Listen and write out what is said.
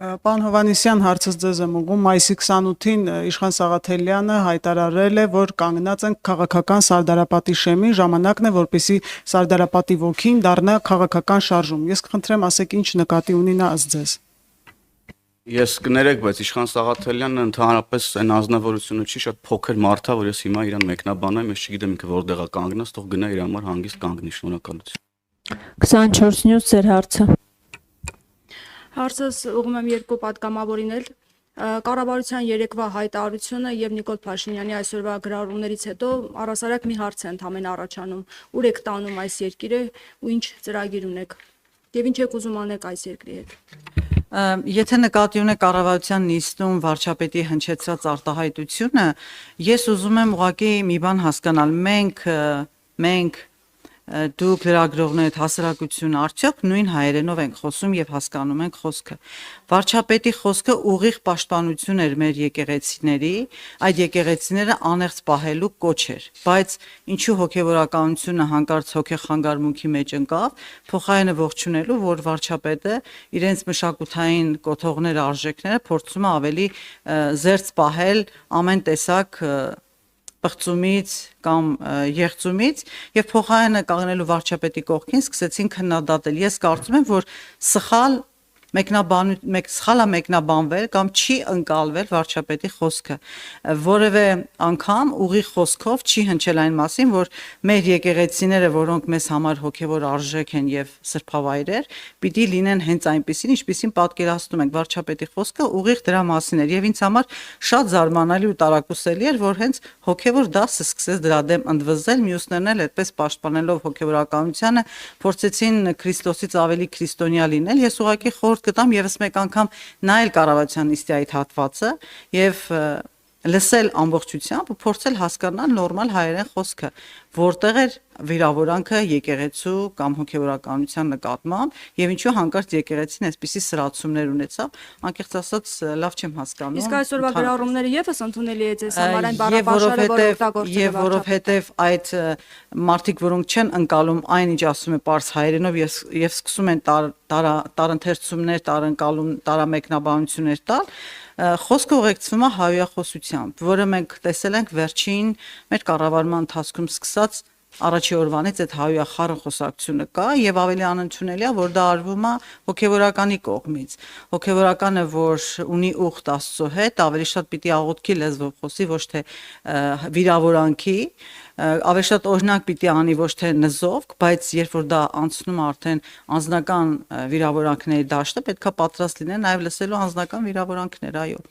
Պարոն Հովհաննիսյան, հարցս ձեզ եմ ուղղում։ Մայիսի 28-ին Իշխան Սաղաթելյանը հայտարարել է, որ կանգնած են քաղաքական Սարդարապատի շեմին, ժամանակն է, որպեսզի Սարդարապատի ոգին դառնա քաղաքական շարժում։ Ես կխնդրեմ, ասեք, ինչ նկատի ունի նա ըստ ձեզ։ Ես կներեք, բայց Իշխան Սաղաթելյանը ընդհանրապես այն անձնավորությունը չի, շատ փոքր մարդ է, որ ես հիմա իրան մեկնաբանեմ, ես չգիտեմ ինքը որտեղ է կանգնած, թող գնա իր համար հանգիստ կանգնի, շնորհակալություն։ 24 նյուզ ձեր հարցը։ Հարցս ուղղում եմ երկու պատգամավորին էլ։ Կառավարության երեկվա հայտարարությունը եւ Նիկոլ Փաշինյանի այսօրվա գրառումներից հետո առասարակ մի հարց է ընդհանրեն առաջանում. ուր եք տանում այս երկիրը ու ինչ ծրագիր ունեք եւ ինչ եք ուզում անեք այս երկրի հետ։ Եթե նկատի ունեք կառավարության նիստում վարչապետի հնչեցրած արտահայտությունը, ես ուզում եմ ուղղակի մի բան հասկանալ, մենք դուք լրագրողներդ հասարակությունը արդյոք նույն հայերենով ենք խոսում եւ հասկանում ենք խոսքը։ Վարչապետի խոսքը ուղիղ պաշտպանություն էր մեր եկեղեցիների, այդ եկեղեցիները անեղծ պահելու կոչ էր, բայց ինչու հոգեվորականությունը հանկարծ հոգեխանգարմունքի մեջ ընկավ, փոխարենը ողջունելու, որ վարչապետը իրենց մշակութային կոթողները, արժեքները փորձում է ավելի զերծ պահել ամեն տեսակ պղծումից կամ եղծումից եւ փոխարենը կանգնելու վարչապետի կողքին սկսեցին քննադատել։ Ես կարծում եմ, որ սխալ մեկնաբանվել կամ չի ընկալվել վարչապետի խոսքը, որևէ անգամ ուղիղ խոսքով չի հնչել այն մասին, որ մեր եկեղեցիները, որոնք մեզ համար հոգևոր արժեք են եւ սրբավայրեր, պիտի լինեն հենց այնպիսին, ինչպիսին պատկերացնում ենք։ Վարչապետի խոսքը ուղիղ դրա մասին էր եւ ինձ համար շատ զարմանալի ու տարակուսելի էր, որ հենց հոգևոր դասը սկսեց դրա դեմ ընդվզել, մյուսներն էլ այդպես պաշտպանելով հոգևորականությանը փորձեցին Քրիստոսից ավելի քրիստոնյա լինել։ Ես ուղղակի խորհուրդ կտամ եւս մեկ անգամ նայել կառավարության նիստի այդ հատվածը եւ լսել ամբողջությամբ ու փորձել հասկանալ նորմալ հայերեն խոսքը, որտեղ էր վիրավորանքը եկեղեցու կամ հոգևորականության նկատմամբ եւ ինչու հանկարծ եկեղեցին այսպիսի սրացումներ ունեցավ, անկեղծ ասած լավ չեմ հասկանում։ Իսկ այսօրվա գրառումները եւս ընդունելի է ձեզ համար այն բառապաշարը, որ օգտագործել եւ որովհետեւ այդ մարդիկ, որոնք չեն ընկալում այն, ինչ ասում է պարզ հայերենով եւ սկսում են տարընթերցումներ, տարամեկնաբանություններ տալ, խոսքը ուղեկցվում է հայոյախոսությամբ, որը մենք տեսել ենք վերջին մեր կառավարման ընթացքում սկսած առաջի օրվանից այդ հայոյախառն խոսակցությունը կա եւ ավելի անընդունելի է, որ դա արվում է հոգեվորականի կողմից։ Հոգեվորականը, որ ունի ուխտ Աստծո հետ, ավելի շատ պիտի աղոթքի լեզվով խոսի, ոչ թե վիրավորանքի, ավելի շատ օրինակ պիտի անի, ոչ թե նզովք, բայց երբ որ դա անցնում է արդեն անձնական վիրավորանքների դաշտը, պետքա պատրաստ լինեն նաեւ լսելու անձնական վիրավորանքներ, այո։